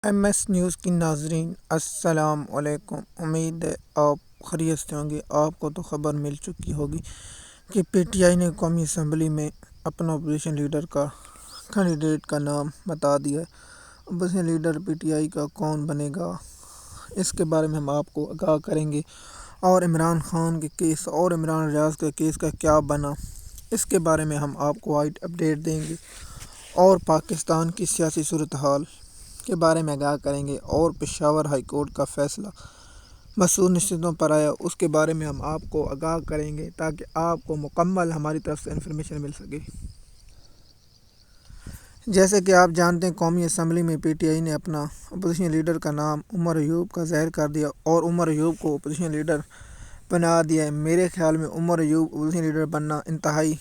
M S news کی ناظرین السلام علیکم۔ امید ہے آپ خیریت سے ہوں گے۔ آپ کو تو خبر مل چکی ہوگی کہ پی ٹی آئی نے قومی اسمبلی میں اپنا اپوزیشن لیڈر کا کینڈیڈیٹ کا نام بتا دیا ہے۔ Opposition leader P T I کا کون بنے گا، اس کے بارے میں ہم آپ کو آگاہ کریں گے، اور عمران خان کے کیس اور عمران ریاض کے کیس کا کیا بنا، اس کے بارے میں ہم آپ کو اپڈیٹ دیں گے، اور پاکستان کی سیاسی صورتحال کے بارے میں آگاہ کریں گے، اور پشاور ہائی کورٹ کا فیصلہ مسعود نشستوں پر آیا، اس کے بارے میں ہم آپ کو آگاہ کریں گے تاکہ آپ کو مکمل ہماری طرف سے انفارمیشن مل سکے۔ جیسے کہ آپ جانتے ہیں، قومی اسمبلی میں پی ٹی آئی نے اپنا اپوزیشن لیڈر کا نام عمر ایوب کا ظاہر کر دیا اور عمر ایوب کو اپوزیشن لیڈر بنا دیا ہے۔ میرے خیال میں عمر ایوب اپوزیشن لیڈر بننا انتہائی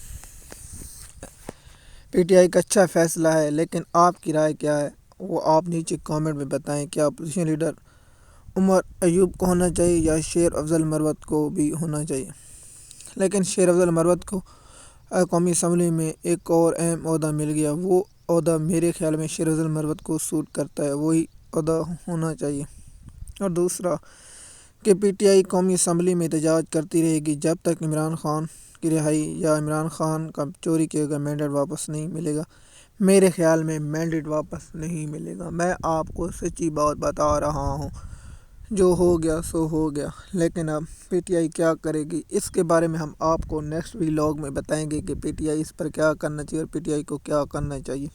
پی ٹی آئی کا اچھا فیصلہ ہے، لیکن آپ کی رائے کیا ہے وہ آپ نیچے کامنٹ میں بتائیں۔ کیا اپوزیشن لیڈر عمر ایوب کو ہونا چاہیے یا شیر افضل مروت کو بھی ہونا چاہیے؟ لیکن شیر افضل مروت کو قومی اسمبلی میں ایک اور اہم عہدہ مل گیا، وہ عہدہ میرے خیال میں شیر افضل مروت کو سوٹ کرتا ہے، وہی عہدہ ہونا چاہیے۔ اور دوسرا کہ پی ٹی آئی قومی اسمبلی میں احتجاج کرتی رہے گی جب تک عمران خان کی رہائی یا عمران خان کا چوری کیا گیا مینڈیٹ واپس نہیں ملے گا۔ میرے خیال میں مینڈیٹ واپس نہیں ملے گا۔ میں آپ کو سچی بات بتا رہا ہوں، جو ہو گیا سو ہو گیا، لیکن اب پی ٹی آئی کیا کرے گی، اس کے بارے میں ہم آپ کو نیکسٹ ویلاگ میں بتائیں گے کہ پی ٹی آئی اس پر کیا کرنا چاہیے اور پی ٹی آئی کو کیا کرنا چاہیے۔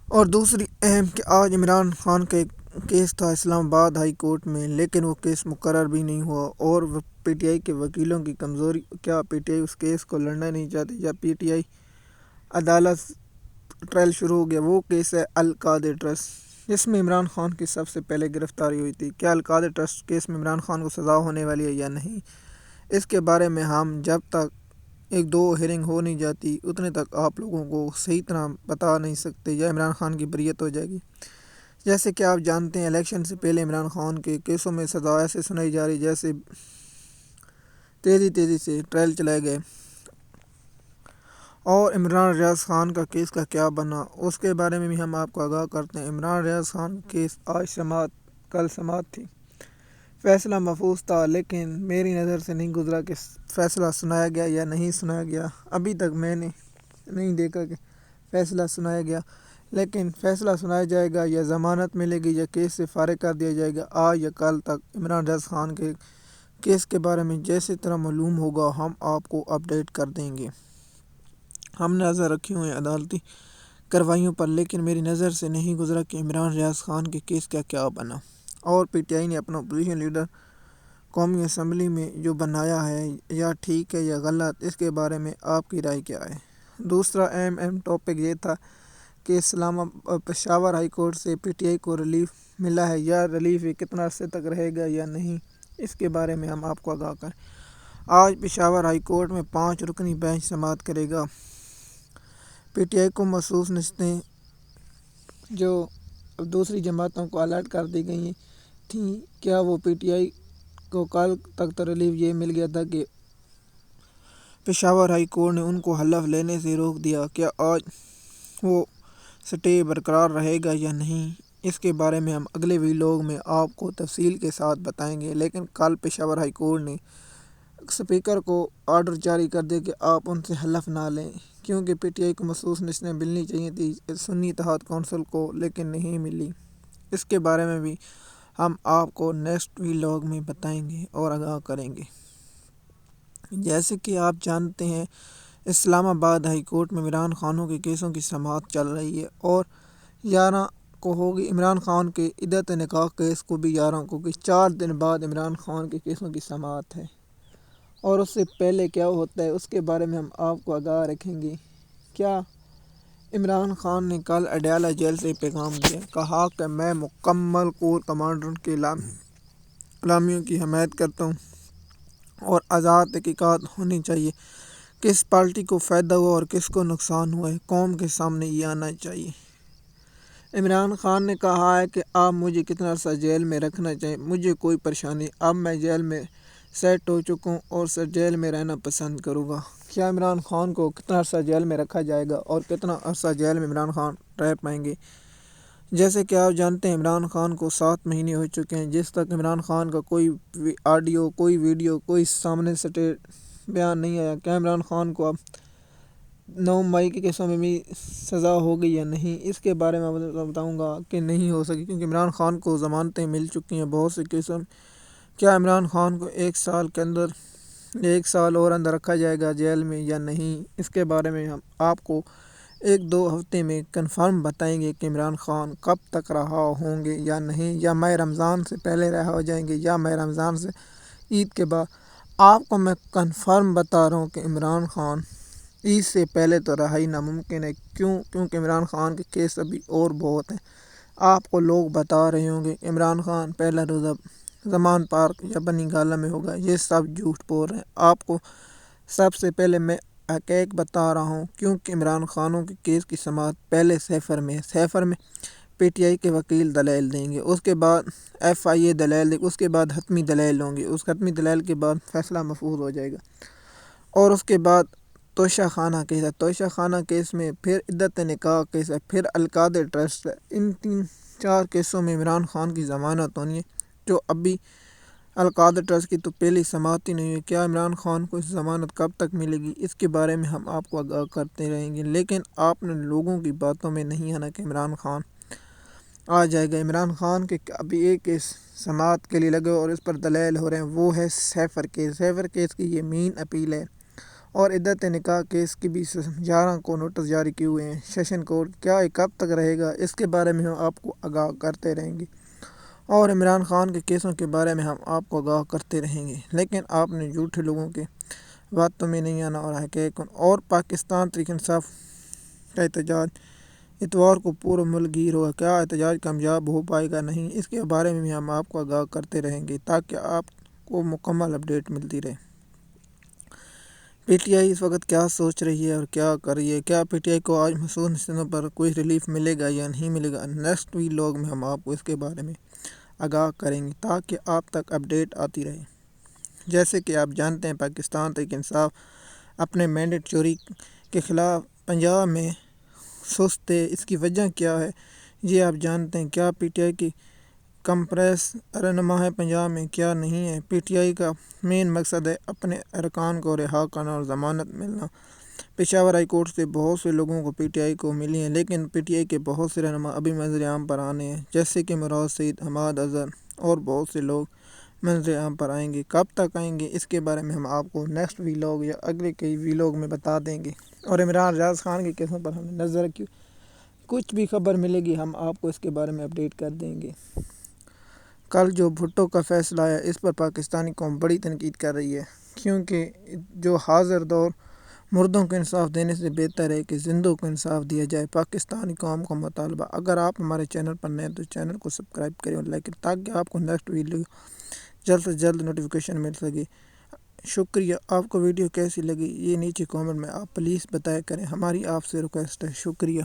اور دوسری اہم کہ آج عمران خان کا ایک کیس تھا اسلام آباد ہائی کورٹ میں، لیکن وہ کیس مقرر بھی نہیں ہوا، اور پی ٹی آئی کے وکیلوں کی کمزوری، کیا P T I us case کو لڑنا نہیں چاہتی، یا پی ٹی آئی عدالت ٹرائل شروع ہو گیا؟ وہ کیس ہے القادر ٹرسٹ، جس میں عمران خان کی سب سے پہلے گرفتاری ہوئی تھی۔ کیا القادر ٹرسٹ کیس میں عمران خان کو سزا ہونے والی ہے یا نہیں، اس کے بارے میں ہم جب تک ایک دو ہیئرنگ ہو نہیں جاتی اتنے تک آپ لوگوں کو صحیح طرح بتا نہیں سکتے، یا عمران خان کی بریت ہو جائے گی۔ جیسے کہ آپ جانتے ہیں، الیکشن سے پہلے عمران خان کے کیسوں میں سزا ایسے سنائی جا رہی جیسے تیزی سے ٹرائل چلائے گئے۔ اور عمران ریاض خان کا کیس کا کیا بنا، اس کے بارے میں بھی ہم آپ کو آگاہ کرتے ہیں۔ عمران ریاض خان کیس آج کل سماعت تھی، فیصلہ محفوظ تھا، لیکن میری نظر سے نہیں گزرا کہ فیصلہ سنایا گیا یا نہیں سنایا گیا۔ ابھی تک میں نے نہیں دیکھا کہ فیصلہ سنایا گیا، لیکن فیصلہ سنایا جائے گا یا ضمانت ملے گی یا کیس سے فارغ کر دیا جائے گا، آج یا کل تک عمران ریاض خان کے کیس کے بارے میں جیسے طرح معلوم ہوگا ہم آپ کو اپڈیٹ کر دیں گے۔ ہم نے نظر رکھی ہوئی عدالتی کارروائیوں پر، لیکن میری نظر سے نہیں گزرا کہ عمران ریاض خان کے کیس کا کیا بنا، اور پی ٹی آئی نے اپنا اپوزیشن لیڈر قومی اسمبلی میں جو بنایا ہے یا ٹھیک ہے یا غلط، اس کے بارے میں آپ کی رائے کیا ہے؟ دوسرا اہم ٹاپک یہ تھا کہ پشاور ہائی کورٹ سے پی ٹی آئی کو ریلیف ملا ہے، یا ریلیف یہ کتنا عرصے تک رہے گا یا نہیں، اس کے بارے میں ہم آپ کو آگاہ کریں۔ آج پشاور ہائی کورٹ میں 5 رکنی بینچ سماعت کرے گا۔ پی ٹی آئی کو مخصوص نشستیں جو دوسری جماعتوں کو الاٹ کر دی گئی تھیں، کیا وہ پی ٹی آئی کو کل تک تو ریلیف یہ مل گیا تھا کہ پشاور ہائی کورٹ نے ان کو حلف لینے سے روک دیا، کیا آج وہ سٹے برقرار رہے گا یا نہیں، اس کے بارے میں ہم اگلے ویلاگ میں آپ کو تفصیل کے ساتھ بتائیں گے۔ لیکن کل پشاور ہائی کورٹ نے اسپیکر کو آرڈر جاری کر دیا کہ آپ ان سے حلف نہ لیں، کیونکہ پی ٹی آئی کو مخصوص نشستیں ملنی چاہیے تھی سنی اتحاد کونسل کو، لیکن نہیں ملی۔ اس کے بارے میں بھی ہم آپ کو نیکسٹ ویلاگ میں بتائیں گے اور آگاہ کریں گے۔ جیسے کہ آپ جانتے ہیں، اسلام آباد ہائی کورٹ میں عمران خانوں کے کیسوں کی سماعت چل رہی ہے، اور 11 کو ہوگی۔ عمران خان کے عدت نکاح کیس کو بھی 11 کو ہوگی۔ 4 دن بعد عمران خان کے کیسوں کی سماعت ہے، اور اس سے پہلے کیا ہوتا ہے اس کے بارے میں ہم آپ کو آگاہ رکھیں گے۔ کیا عمران خان نے کل اڈیالہ جیل سے پیغام دیا، کہا کہ میں مکمل کور کمانڈر کے اعلامیوں کی حمایت کرتا ہوں اور آزاد تحقیقات ہونی چاہیے، کس پارٹی کو فائدہ ہوا اور کس کو نقصان ہوا ہے، قوم کے سامنے یہ آنا چاہیے۔ عمران خان نے کہا ہے کہ آپ مجھے کتنا عرصہ جیل میں رکھنا چاہیں، مجھے کوئی پریشانی، اب میں جیل میں سیٹ ہو چکا ہوں اور جیل میں رہنا پسند کروں گا۔ کیا عمران خان کو کتنا عرصہ جیل میں رکھا جائے گا اور کتنا عرصہ جیل میں عمران خان رہ پائیں گے، جیسے کہ آپ جانتے ہیں عمران خان کو 7 مہینے ہو چکے ہیں جس تک عمران خان کا کوئی آڈیو، کوئی ویڈیو، کوئی سامنے سے بیان نہیں آیا۔ کیا عمران خان کو اب 9 مئی کے کیسوں میں بھی سزا ہو گئی یا نہیں، اس کے بارے میں میں بتاؤں گا کہ نہیں ہو سکی، کیونکہ عمران خان کو ضمانتیں مل چکی ہیں بہت سے کیسوں میں۔ کیا عمران خان کو 1 سال کے اندر 1 سال اور اندر رکھا جائے گا جیل میں یا نہیں، اس کے بارے میں ہم آپ کو 1-2 ہفتے میں کنفرم بتائیں گے کہ عمران خان کب تک رہا ہوں گے یا نہیں، یا ماہ رمضان سے پہلے رہا ہو جائیں گے یا ماہ رمضان سے عید کے بعد۔ آپ کو میں کنفرم بتا رہا ہوں کہ عمران خان عید سے پہلے تو رہائی ناممکن ہے۔ کیونکہ عمران خان کے کیس ابھی اور بہت ہیں۔ آپ کو لوگ بتا رہے ہوں گے عمران خان پہلا روزہ زمان پارک یا بنی گالہ میں ہوگا، یہ سب جھوٹ بول رہے ہیں۔ آپ کو سب سے پہلے میں حقیق بتا رہا ہوں، کیونکہ عمران خانوں کے کیس کی سماعت پہلے سیفر میں ہے۔ سیفر میں پی ٹی آئی کے وکیل دلائل دیں گے، اس کے بعد ایف آئی اے دلائل دیں گے، اس کے بعد حتمی دلائل ہوں گی، اس حتمی دلائل کے بعد فیصلہ محفوظ ہو جائے گا، اور اس کے بعد توشہ خانہ کیس ہے۔ توشہ خانہ کیس میں پھر عدت نکاح کیس ہے، پھر القادر ٹرسٹ ہے۔ ان 3-4 کیسوں میں عمران خان کی ضمانت ہونی ہے، جو ابھی القادر ٹرسٹ کی تو پہلی سماعت ہی نہیں ہے۔ کیا عمران خان کو اس ضمانت کب تک ملے گی، اس کے بارے میں ہم آپ کو آگاہ کرتے رہیں گے، لیکن آپ نے لوگوں کی باتوں میں نہیں آنا کہ عمران خان آ جائے گا۔ عمران خان کے ابھی ایک کیس سماعت کے لیے لگے اور اس پر دلائل ہو رہے ہیں، وہ ہے سیفر کیس۔ سیفر کیس کی یہ مین اپیل ہے، اور عدت نکاح کیس کی بھی 11 کو نوٹس جاری کیے ہوئے ہیں سیشن کورٹ۔ کیا یہ کب تک رہے گا، اس کے بارے میں ہم آپ کو آگاہ کرتے رہیں گے، اور عمران خان کے کیسوں کے بارے میں ہم آپ کو آگاہ کرتے رہیں گے، لیکن آپ نے جھوٹے لوگوں کے باتوں میں نہیں آنا اور حقیق۔ اور پاکستان تحریک انصاف کا احتجاج اتوار کو پورا ملک گیر ہوگا۔ کیا احتجاج کامیاب ہو پائے گا، نہیں، اس کے بارے میں بھی ہم آپ کو آگاہ کرتے رہیں گے تاکہ آپ کو مکمل اپڈیٹ ملتی رہے۔ پی ٹی آئی اس وقت کیا سوچ رہی ہے اور کیا کر رہی ہے، کیا پی ٹی آئی کو آج محسوس نشستوں پر کوئی ریلیف ملے گا یا نہیں ملے گا، نیکسٹ ویلاگ میں ہم آپ کو اس کے بارے میں آگاہ کریں گے تاکہ آپ تک اپڈیٹ آتی رہے۔ جیسے کہ آپ جانتے ہیں پاکستان تحریک انصاف اپنے مینڈیٹ چوری کے خلاف پنجاب میں سست ہے۔ اس کی وجہ کیا ہے یہ آپ جانتے ہیں۔ کیا پی ٹی آئی کی کمپریس رہنما ہے پنجاب میں، کیا نہیں ہے۔ پی ٹی آئی کا مین مقصد ہے اپنے ارکان کو رہا کرنا اور ضمانت ملنا۔ پشاور ہائی کورٹ سے بہت سے لوگوں کو پی ٹی آئی کو ملی ہیں، لیکن پی ٹی آئی کے بہت سے رہنما ابھی منظر عام پر آنے ہیں، جیسے کہ مراد سعید، حماد اظہر اور بہت سے لوگ منظر عام پر آئیں گے۔ کب تک آئیں گے، اس کے بارے میں ہم آپ کو نیکسٹ ویلاگ یا اگلے کئی ویلاگ میں بتا دیں گے، اور عمران ریاض خان کے کیسوں پر ہمیں نظر رکھی، کچھ بھی خبر ملے گی ہم آپ کو اس کے بارے میں اپڈیٹ کر دیں گے۔ کل جو بھٹو کا فیصلہ آیا، اس پر پاکستانی قوم بڑی تنقید کر رہی ہے، کیونکہ جو حاضر دور مردوں کو انصاف دینے سے بہتر ہے کہ زندوں کو انصاف دیا جائے۔ پاکستانی قوم کا مطالبہ۔ اگر آپ ہمارے چینل پر نئے ہیں تو چینل کو سبسکرائب کریں اور لائک کریں تاکہ آپ کو نیکسٹ ویڈیو جلد سے جلد نوٹیفیکیشن مل سکے۔ شکریہ۔ آپ کو ویڈیو کیسی لگی یہ نیچے کامنٹ میں آپ پلیز بتایا کریں، ہماری آپ سے ریکویسٹ ہے۔ شکریہ۔